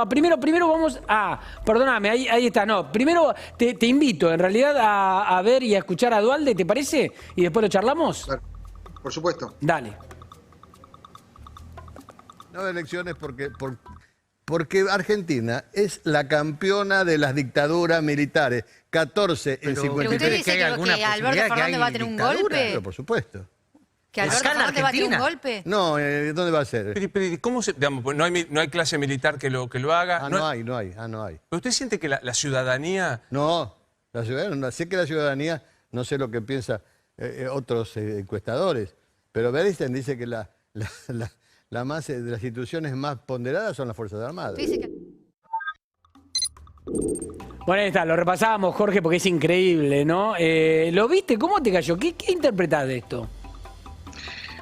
Primero vamos a... Perdóname, ahí está. No, primero te invito en realidad a ver y a escuchar a Duhalde, ¿te parece? Y después lo charlamos. Claro, por supuesto. Dale. No de elecciones porque Argentina es la campeona de las dictaduras militares. 14 en Pero 53. usted dice que Alberto Fernández va a tener un golpe. Pero por supuesto. ¿Que Alberto Fernández va a tener un golpe? No, ¿dónde va a ser? Pero, ¿cómo se, digamos, no hay clase militar que lo haga? No hay. ¿Pero usted siente que la ciudadanía... No, la ciudadanía, sé que la ciudadanía, no sé lo que piensan otros encuestadores, pero Bernstein dice que la más de las instituciones más ponderadas son las Fuerzas Armadas. Dice que... Bueno, ahí está, lo repasábamos, Jorge, porque es increíble, ¿no? ¿Lo viste? ¿Cómo te cayó? ¿Qué interpretás de esto?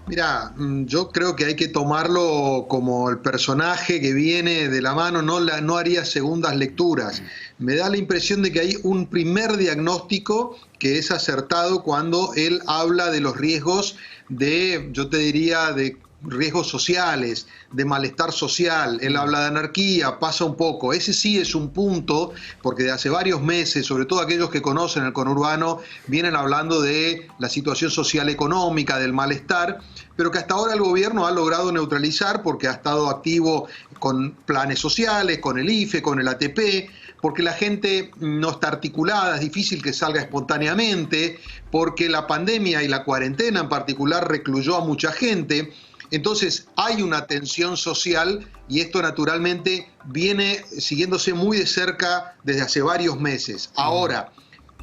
Mira, yo creo que hay que tomarlo como el personaje que viene de la mano, no haría segundas lecturas. Me da la impresión de que hay un primer diagnóstico que es acertado cuando él habla de los riesgos yo te diría, de riesgos sociales, de malestar social. Él habla de anarquía, pasa un poco. Ese sí es un punto, porque de hace varios meses, sobre todo aquellos que conocen el conurbano, vienen hablando de la situación social económica, del malestar, pero que hasta ahora el gobierno ha logrado neutralizar porque ha estado activo con planes sociales, con el IFE, con el ATP, porque la gente no está articulada, es difícil que salga espontáneamente, porque la pandemia y la cuarentena en particular recluyó a mucha gente. Entonces hay una tensión social y esto naturalmente viene siguiéndose muy de cerca desde hace varios meses. Ahora,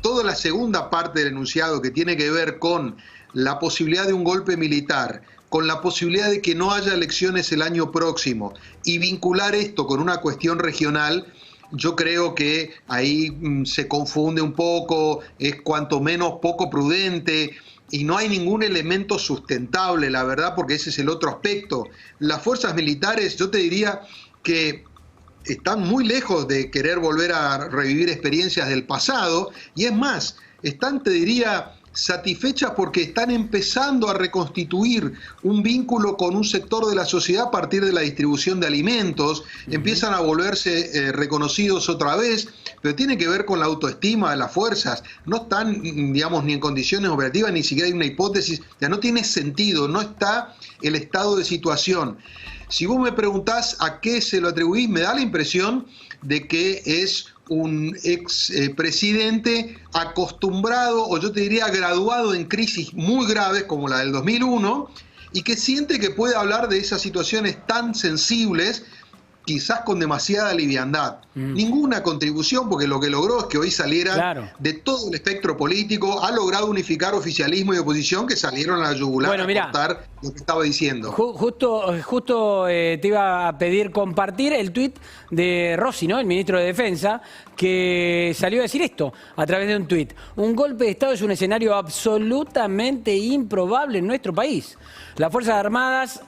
toda la segunda parte del enunciado que tiene que ver con la posibilidad de un golpe militar, con la posibilidad de que no haya elecciones el año próximo y vincular esto con una cuestión regional, yo creo que ahí se confunde un poco, es cuanto menos poco prudente. Y no hay ningún elemento sustentable, la verdad, porque ese es el otro aspecto. Las fuerzas militares, yo te diría que están muy lejos de querer volver a revivir experiencias del pasado, y es más, están, te diría, satisfechas porque están empezando a reconstituir un vínculo con un sector de la sociedad a partir de la distribución de alimentos, empiezan a volverse reconocidos otra vez, pero tiene que ver con la autoestima de las fuerzas, no están, digamos, ni en condiciones operativas, ni siquiera hay una hipótesis, ya no tiene sentido, no está el estado de situación. Si vos me preguntás a qué se lo atribuís, me da la impresión de que es un ex presidente acostumbrado, o yo te diría graduado en crisis muy graves como la del 2001, y que siente que puede hablar de esas situaciones tan sensibles, quizás con demasiada liviandad. Ninguna contribución, porque lo que logró es que hoy salieran de todo el espectro político, ha logrado unificar oficialismo y oposición que salieron a la yugular a contar lo que estaba diciendo. Justo te iba a pedir compartir el tuit de Rossi, ¿no? El ministro de Defensa, que salió a decir esto a través de un tuit. Un golpe de Estado es un escenario absolutamente improbable en nuestro país. Las Fuerzas Armadas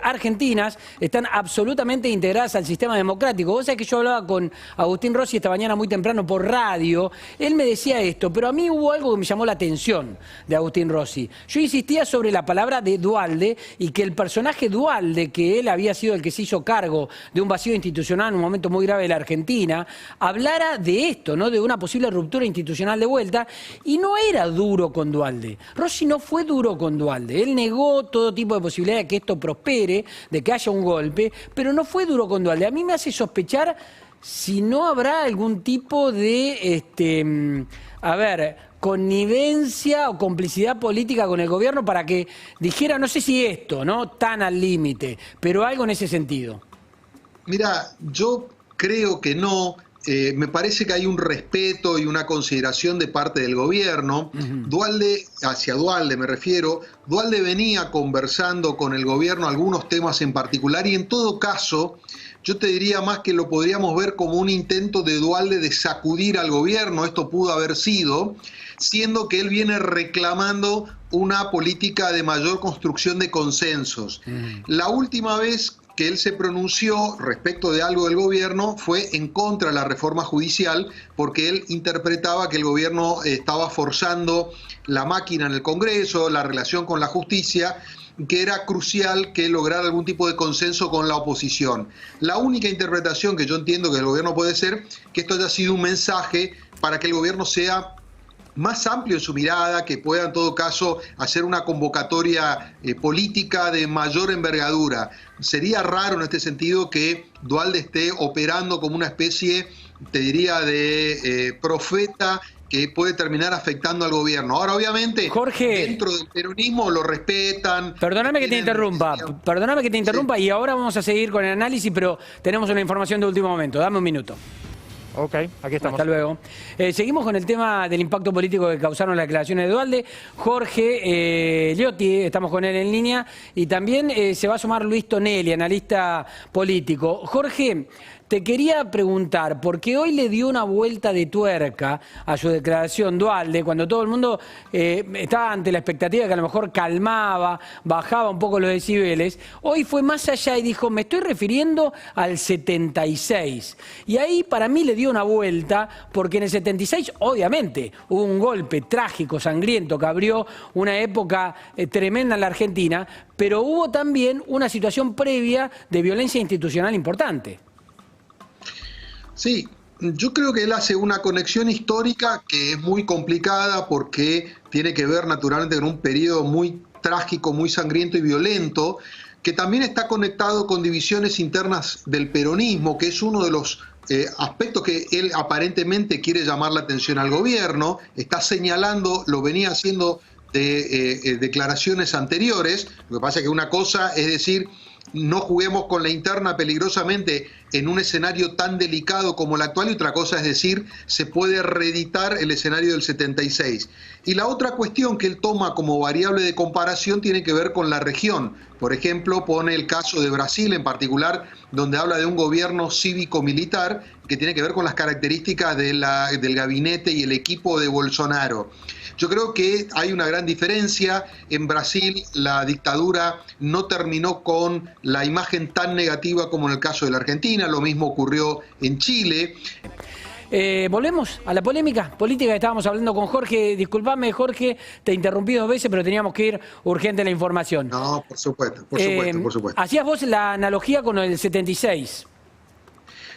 argentinas están absolutamente integradas al sistema democrático. Vos sabés que yo hablaba con Agustín Rossi esta mañana muy temprano por radio. Él me decía esto, pero a mí hubo algo que me llamó la atención de Agustín Rossi. Yo insistía sobre la palabra de Duhalde y que el personaje Duhalde, que él había sido el que se hizo cargo de un vacío institucional en un momento muy grave de la Argentina, hablara de esto, ¿no? De una posible ruptura institucional de vuelta, y no era duro con Duhalde. Rossi no fue duro con Duhalde. Él negó todo tipo de posibilidad de que esto prospere, de que haya un golpe, pero no fue duro con Duhalde. A mí me hace sospechar si no habrá algún tipo de, connivencia o complicidad política con el gobierno para que dijera, no sé si esto, ¿no? Tan al límite, pero algo en ese sentido. Mira, yo creo que no. Me parece que hay un respeto y una consideración de parte del gobierno. Duhalde, hacia Duhalde me refiero, Duhalde venía conversando con el gobierno algunos temas en particular y en todo caso, yo te diría más que lo podríamos ver como un intento de Duhalde de sacudir al gobierno, esto pudo haber sido, siendo que él viene reclamando una política de mayor construcción de consensos. La última vez que él se pronunció respecto de algo del gobierno fue en contra de la reforma judicial, porque él interpretaba que el gobierno estaba forzando la máquina en el Congreso, la relación con la justicia, que era crucial que lograra algún tipo de consenso con la oposición. La única interpretación que yo entiendo que el gobierno puede ser que esto haya sido un mensaje para que el gobierno sea más amplio en su mirada, que pueda en todo caso hacer una convocatoria política de mayor envergadura. Sería raro en este sentido que Duhalde esté operando como una especie, te diría, de profeta que puede terminar afectando al gobierno. Ahora, obviamente, Jorge, dentro del peronismo lo respetan. Perdóname que te interrumpa, y ahora vamos a seguir con el análisis, pero tenemos una información de último momento. Dame un minuto. Ok, aquí estamos. Hasta luego. Seguimos con el tema del impacto político que causaron las declaraciones de Duhalde. Jorge Liotti, estamos con él en línea, y también se va a sumar Luis Tonelli, analista político. Jorge, te quería preguntar, porque hoy le dio una vuelta de tuerca a su declaración Duhalde, cuando todo el mundo estaba ante la expectativa que a lo mejor calmaba, bajaba un poco los decibeles. Hoy fue más allá y dijo, me estoy refiriendo al 76. Y ahí para mí le dio una vuelta, porque en el 76 obviamente hubo un golpe trágico, sangriento, que abrió una época tremenda en la Argentina, pero hubo también una situación previa de violencia institucional importante. Sí, yo creo que él hace una conexión histórica que es muy complicada porque tiene que ver naturalmente con un periodo muy trágico, muy sangriento y violento, que también está conectado con divisiones internas del peronismo, que es uno de los aspectos que él aparentemente quiere llamar la atención al gobierno, está señalando, lo venía haciendo de declaraciones anteriores. Lo que pasa es que una cosa es decir, no juguemos con la interna peligrosamente en un escenario tan delicado como el actual, y otra cosa es decir, se puede reeditar el escenario del 76. Y la otra cuestión que él toma como variable de comparación tiene que ver con la región. Por ejemplo, pone el caso de Brasil en particular, donde habla de un gobierno cívico-militar que tiene que ver con las características del gabinete y el equipo de Bolsonaro. Yo creo que hay una gran diferencia. En Brasil la dictadura no terminó con la imagen tan negativa como en el caso de la Argentina, lo mismo ocurrió en Chile. Volvemos a la polémica política que estábamos hablando con Jorge. Disculpame, Jorge, te interrumpí 2 veces, pero teníamos que ir urgente a la información. No, por supuesto, por supuesto. Hacías vos la analogía con el 76.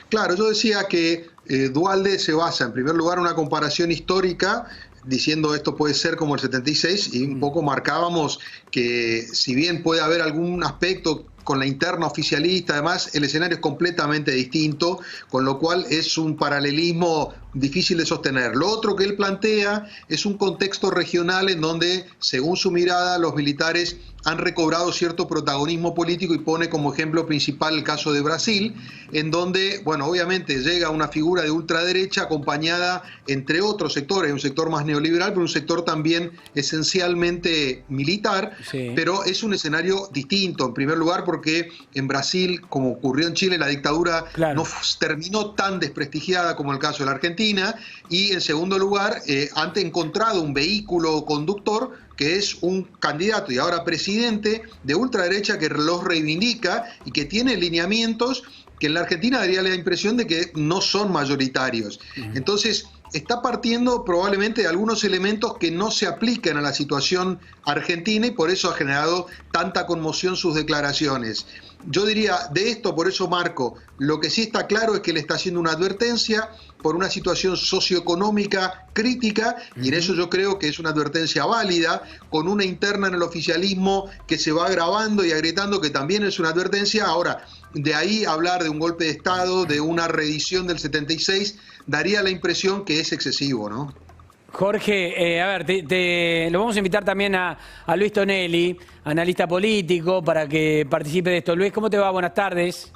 Claro, yo decía que Duhalde se basa en primer lugar en una comparación histórica, diciendo esto puede ser como el 76, y un poco marcábamos que si bien puede haber algún aspecto con la interna oficialista, además el escenario es completamente distinto, con lo cual es un paralelismo difícil de sostener. Lo otro que él plantea es un contexto regional en donde, según su mirada, los militares han recobrado cierto protagonismo político, y pone como ejemplo principal el caso de Brasil, en donde, bueno, obviamente llega una figura de ultraderecha acompañada, entre otros sectores, un sector más neoliberal, pero un sector también esencialmente militar, sí. Pero es un escenario distinto, en primer lugar porque en Brasil, como ocurrió en Chile, la dictadura no terminó tan desprestigiada como el caso de la Argentina, y en segundo lugar, han encontrado un vehículo conductor que es un candidato y ahora presidente de ultraderecha que los reivindica y que tiene lineamientos que en la Argentina daría la impresión de que no son mayoritarios. Entonces, está partiendo probablemente de algunos elementos que no se aplican a la situación argentina, y por eso ha generado tanta conmoción sus declaraciones. Yo diría, de esto, por eso marco, lo que sí está claro es que le está haciendo una advertencia por una situación socioeconómica crítica, y en eso yo creo que es una advertencia válida, con una interna en el oficialismo que se va agravando y agrietando, que también es una advertencia. Ahora, de ahí hablar de un golpe de Estado, de una reedición del 76, daría la impresión que es excesivo, ¿no? Jorge, a ver, lo vamos a invitar también a Luis Tonelli, analista político, para que participe de esto. Luis, ¿cómo te va? Buenas tardes.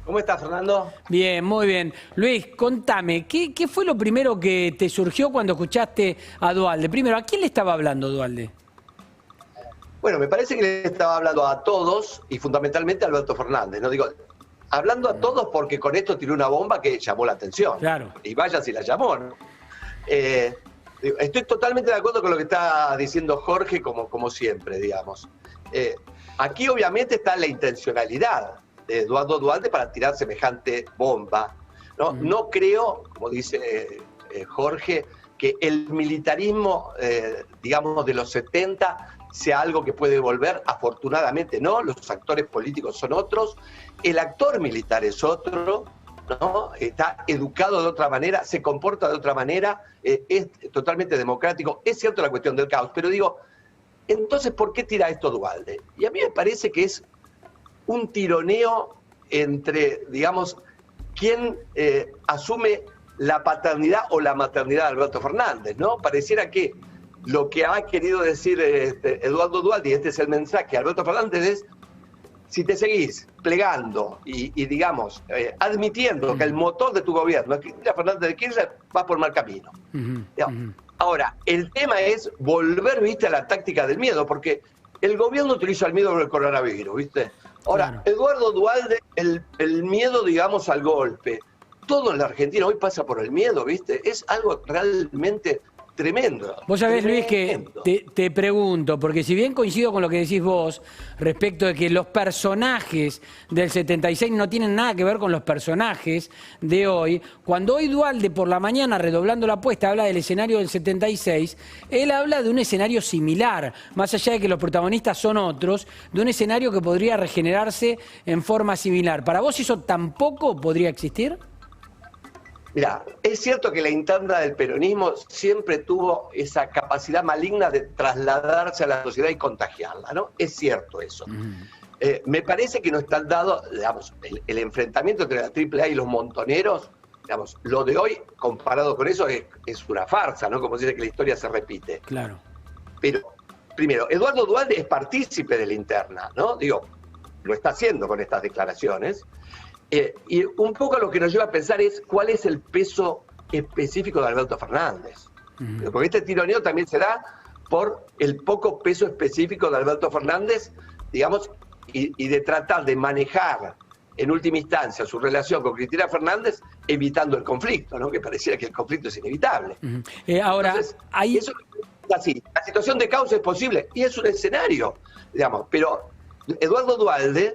¿Cómo estás, Fernando? Bien, muy bien. Luis, contame, ¿qué fue lo primero que te surgió cuando escuchaste a Duhalde? Primero, ¿a quién le estaba hablando Duhalde? Bueno, me parece que le estaba hablando a todos, y fundamentalmente a Alberto Fernández. No digo, hablando a todos porque con esto tiró una bomba que llamó la atención. Claro. Y vaya si la llamó, ¿no? Estoy totalmente de acuerdo con lo que está diciendo Jorge, como siempre, digamos. Aquí obviamente está la intencionalidad de Eduardo Duhalde para tirar semejante bomba, ¿no? No creo, como dice Jorge, que el militarismo, digamos, de los 70 sea algo que puede volver, afortunadamente no, los actores políticos son otros, el actor militar es otro, ¿no? Está educado de otra manera, se comporta de otra manera, es totalmente democrático. Es cierto la cuestión del caos, pero digo, entonces, ¿por qué tira esto Duhalde? Y a mí me parece que es un tironeo entre, digamos, quién asume la paternidad o la maternidad de Alberto Fernández, ¿no? Pareciera que lo que ha querido decir Eduardo Duhalde, y este es el mensaje, Alberto Fernández es: si te seguís plegando y digamos, admitiendo que el motor de tu gobierno es Cristina Fernández de Kirchner, vas por mal camino. Ahora, el tema es volver, viste, a la táctica del miedo, porque el gobierno utiliza el miedo por el coronavirus, viste. Ahora, Eduardo Duhalde, el miedo, digamos, al golpe. Todo en la Argentina hoy pasa por el miedo, viste. Es algo realmente tremendo. Vos sabés, Luis, que te pregunto, porque si bien coincido con lo que decís vos respecto de que los personajes del 76 no tienen nada que ver con los personajes de hoy, cuando hoy Duhalde por la mañana, redoblando la apuesta, habla del escenario del 76, él habla de un escenario similar, más allá de que los protagonistas son otros, de un escenario que podría regenerarse en forma similar. ¿Para vos eso tampoco podría existir? Mirá, es cierto que la interna del peronismo siempre tuvo esa capacidad maligna de trasladarse a la sociedad y contagiarla, ¿no? Es cierto eso. Me parece que no están dados, digamos, el enfrentamiento entre la AAA y los montoneros, digamos, lo de hoy, comparado con eso, es una farsa, ¿no? Como se dice que la historia se repite. Claro. Pero, primero, Eduardo Duhalde es partícipe de la interna, ¿no? Digo, lo está haciendo con estas declaraciones. Y un poco lo que nos lleva a pensar es cuál es el peso específico de Alberto Fernández. Porque este tironeo también se da por el poco peso específico de Alberto Fernández, digamos, y de tratar de manejar en última instancia su relación con Cristina Fernández, evitando el conflicto, ¿no? Que pareciera que el conflicto es inevitable. Ahora, entonces, eso es así. La situación de caos es posible y es un escenario, digamos, pero Eduardo Duhalde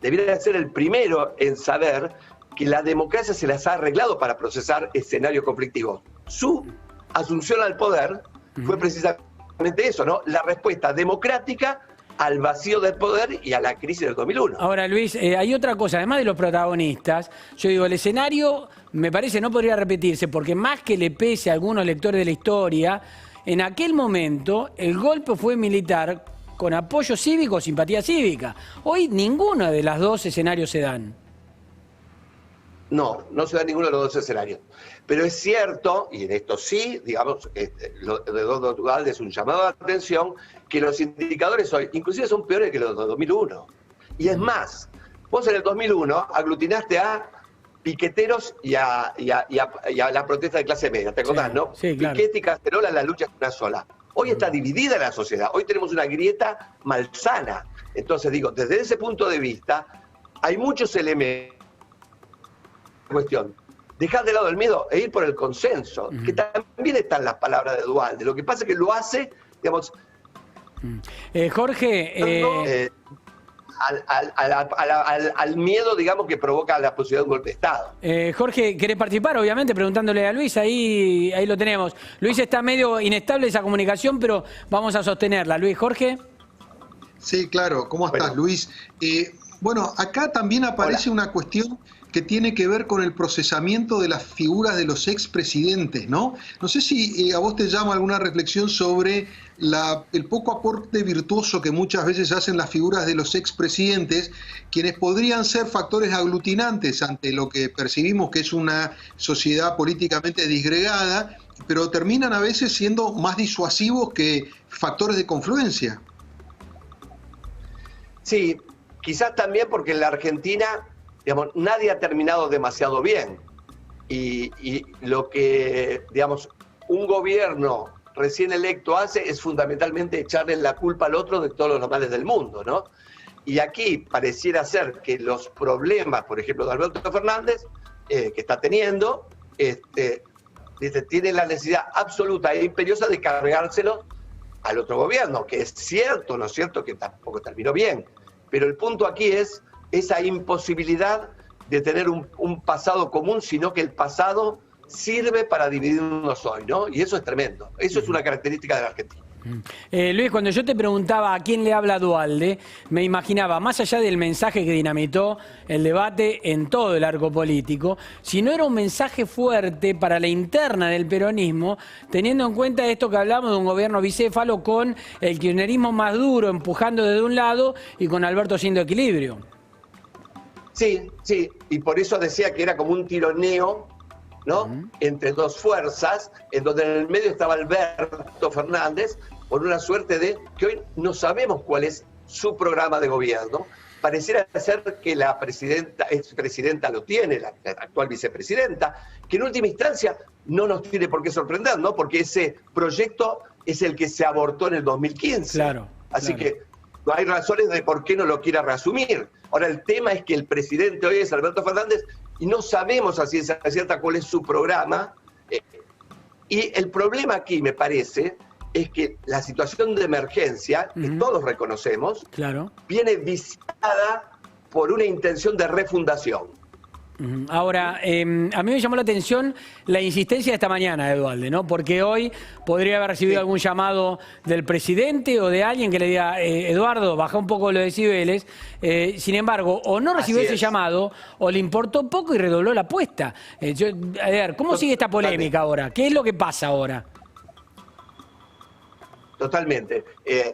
debería ser el primero en saber que la democracia se las ha arreglado para procesar escenarios conflictivos. Su asunción al poder fue precisamente eso, ¿no? La respuesta democrática al vacío del poder y a la crisis del 2001. Ahora, Luis, hay otra cosa, además de los protagonistas, yo digo, el escenario, me parece, no podría repetirse, porque más que le pese a algunos lectores de la historia, en aquel momento el golpe fue militar con apoyo cívico o simpatía cívica. Hoy ninguno de los dos escenarios se dan. No se da ninguno de los dos escenarios. Pero es cierto, y en esto sí, digamos, lo de Eduardo Duhalde es un llamado de atención, que los indicadores hoy inclusive son peores que los de 2001. Y es más, vos en el 2001 aglutinaste a piqueteros y a la protesta de clase media, ¿te acordás, no? Sí, claro. Piquete y Cacerola, la lucha es una sola. Hoy está dividida la sociedad, hoy tenemos una grieta malsana. Entonces digo, desde ese punto de vista, hay muchos elementos. Cuestión, dejar de lado el miedo e ir por el consenso, que también están las palabras de Duhalde. Lo que pasa es que lo hace, digamos... Jorge... al miedo, digamos, que provoca la posibilidad de un golpe de Estado. Jorge, ¿querés participar? Obviamente, preguntándole a Luis, ahí lo tenemos. Luis, está medio inestable esa comunicación, pero vamos a sostenerla. Luis, Jorge. Sí, claro. ¿Cómo estás, Luis? Bueno, acá también aparece una cuestión que tiene que ver con el procesamiento de las figuras de los expresidentes, ¿no? No sé si a vos te llama alguna reflexión sobre el poco aporte virtuoso que muchas veces hacen las figuras de los expresidentes, quienes podrían ser factores aglutinantes ante lo que percibimos que es una sociedad políticamente disgregada, pero terminan a veces siendo más disuasivos que factores de confluencia. Sí, quizás también porque en la Argentina, digamos, nadie ha terminado demasiado bien. Y lo que, digamos, un gobierno recién electo hace es fundamentalmente echarle la culpa al otro de todos los males del mundo, ¿no? Y aquí pareciera ser que los problemas, por ejemplo, de Alberto Fernández, que está teniendo, tiene la necesidad absoluta e imperiosa de cargárselo al otro gobierno, que es cierto, ¿no es cierto?, que tampoco terminó bien. Pero el punto aquí es esa imposibilidad de tener un pasado común, sino que el pasado sirve para dividirnos hoy, ¿no? Y eso es tremendo. Eso es una característica de la Argentina. Luis, cuando yo te preguntaba a quién le habla Duhalde, me imaginaba, más allá del mensaje que dinamitó el debate en todo el arco político, si no era un mensaje fuerte para la interna del peronismo, teniendo en cuenta esto que hablamos de un gobierno bicéfalo con el kirchnerismo más duro empujando desde un lado y con Alberto siendo equilibrio. Sí, sí, y por eso decía que era como un tironeo, ¿no? Entre dos fuerzas, en donde en el medio estaba Alberto Fernández, por una suerte de que hoy no sabemos cuál es su programa de gobierno. Pareciera ser que la expresidenta lo tiene, la actual vicepresidenta, que en última instancia no nos tiene por qué sorprender, ¿no? Porque ese proyecto es el que se abortó en el 2015. Claro. Así que no hay razones de por qué no lo quiera reasumir. Ahora, el tema es que el presidente hoy es Alberto Fernández y no sabemos a ciencia cierta cuál es su programa. Y el problema aquí, me parece, es que la situación de emergencia, que todos reconocemos, viene viciada por una intención de refundación. Ahora, a mí me llamó la atención la insistencia de esta mañana de Duhalde, ¿no? Porque hoy podría haber recibido algún llamado del presidente o de alguien que le diga, Eduardo, baja un poco los decibeles. Sin embargo, o no recibió ese llamado, o le importó poco y redobló la apuesta. A ver, ¿cómo sigue esta polémica ahora? ¿Qué es lo que pasa ahora? Totalmente.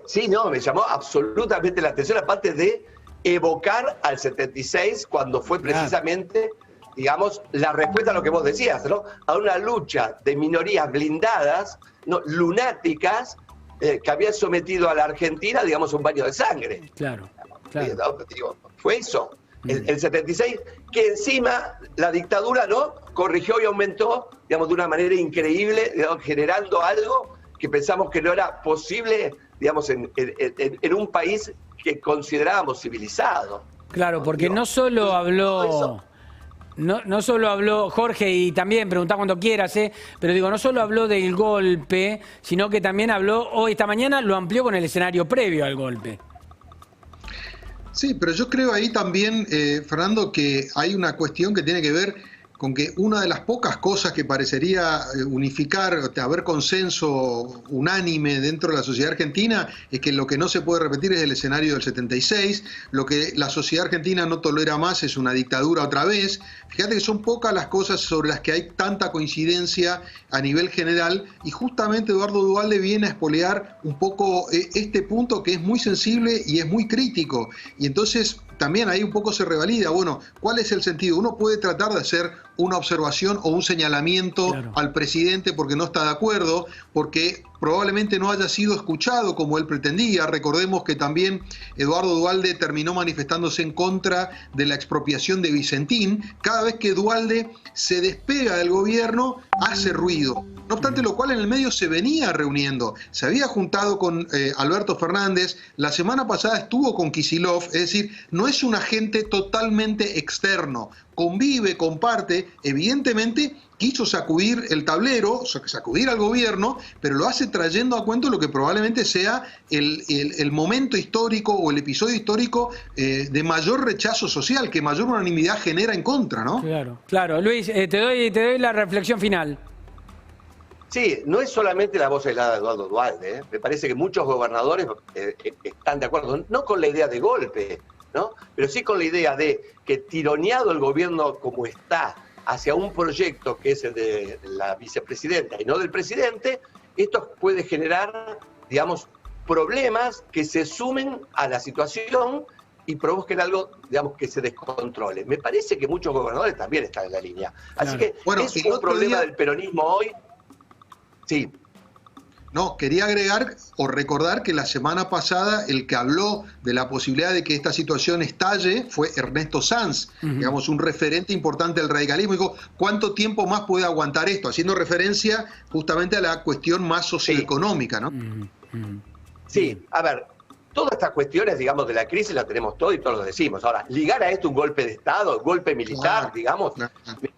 Sí, no, me llamó absolutamente la atención, aparte de evocar al 76 cuando fue precisamente, digamos, la respuesta a lo que vos decías, ¿no? A una lucha de minorías blindadas, ¿no? Lunáticas, que habían sometido a la Argentina, digamos, a un baño de sangre. Claro. Digo, fue eso. El 76, que encima la dictadura, ¿no? Corrigió y aumentó, digamos, de una manera increíble, digamos, generando algo que pensamos que no era posible, digamos, en un país que considerábamos civilizado. Claro, porque no solo habló... No solo habló Jorge, y también preguntá cuando quieras, pero digo, no solo habló del golpe, sino que también habló, hoy esta mañana lo amplió con el escenario previo al golpe. Sí, pero yo creo ahí también, Fernando, que hay una cuestión que tiene que ver con que una de las pocas cosas que parecería unificar, haber consenso unánime dentro de la sociedad argentina, es que lo que no se puede repetir es el escenario del 76, lo que la sociedad argentina no tolera más es una dictadura otra vez. Fíjate que son pocas las cosas sobre las que hay tanta coincidencia a nivel general, y justamente Eduardo Duhalde viene a espolear un poco este punto que es muy sensible y es muy crítico, y entonces también ahí un poco se revalida, bueno, ¿cuál es el sentido? Uno puede tratar de hacer una observación o un señalamiento al presidente porque no está de acuerdo, porque probablemente no haya sido escuchado como él pretendía. Recordemos que también Eduardo Duhalde terminó manifestándose en contra de la expropiación de Vicentín. Cada vez que Duhalde se despega del gobierno, hace ruido. No obstante lo cual, en el medio se venía reuniendo. Se había juntado con Alberto Fernández. La semana pasada estuvo con Kicillof. Es decir, no es un agente totalmente externo. Convive, comparte. Evidentemente quiso sacudir el tablero, sacudir al gobierno, pero lo hace trayendo a cuento lo que probablemente sea el momento histórico o el episodio histórico de mayor rechazo social, que mayor unanimidad genera en contra, ¿no? Claro. Luis, te doy la reflexión final. Sí, no es solamente la voz aislada de Eduardo Duhalde, ¿eh? Me parece que muchos gobernadores están de acuerdo, no con la idea de golpe, ¿no? Pero sí con la idea de que tironeado el gobierno como está hacia un proyecto que es el de la vicepresidenta y no del presidente, esto puede generar, digamos, problemas que se sumen a la situación y provoquen algo, digamos, que se descontrole. Me parece que muchos gobernadores también están en la línea. Así que es un problema del peronismo hoy. Sí. No, quería agregar o recordar que la semana pasada el que habló de la posibilidad de que esta situación estalle fue Ernesto Sanz, digamos, un referente importante del radicalismo. Dijo, ¿cuánto tiempo más puede aguantar esto? Haciendo referencia justamente a la cuestión más socioeconómica, ¿no? Sí, a ver, todas estas cuestiones, digamos, de la crisis la tenemos todo y todos lo decimos. Ahora, ligar a esto un golpe de Estado, golpe militar, digamos, me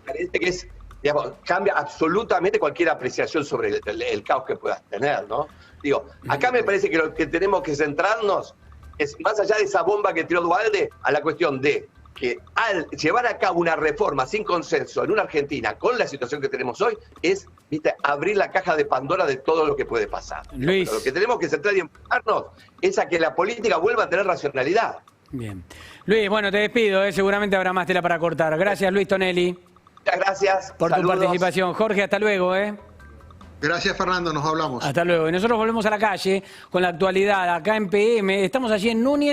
parece que es... Digamos, cambia absolutamente cualquier apreciación sobre el caos que puedas tener, ¿no? Digo, acá me parece que lo que tenemos que centrarnos es, más allá de esa bomba que tiró Duhalde, a la cuestión de que al llevar a cabo una reforma sin consenso en una Argentina con la situación que tenemos hoy es, ¿viste?, abrir la caja de Pandora de todo lo que puede pasar. Luis. Pero lo que tenemos que centrar y enfocarnos es a que la política vuelva a tener racionalidad. Bien. Luis, bueno, te despido, seguramente habrá más tela para cortar. Gracias, Luis Tonelli. Muchas gracias. Por tu participación. Jorge, hasta luego, Gracias, Fernando, nos hablamos. Hasta luego. Y nosotros volvemos a la calle con la actualidad acá en PM. Estamos allí en Núñez.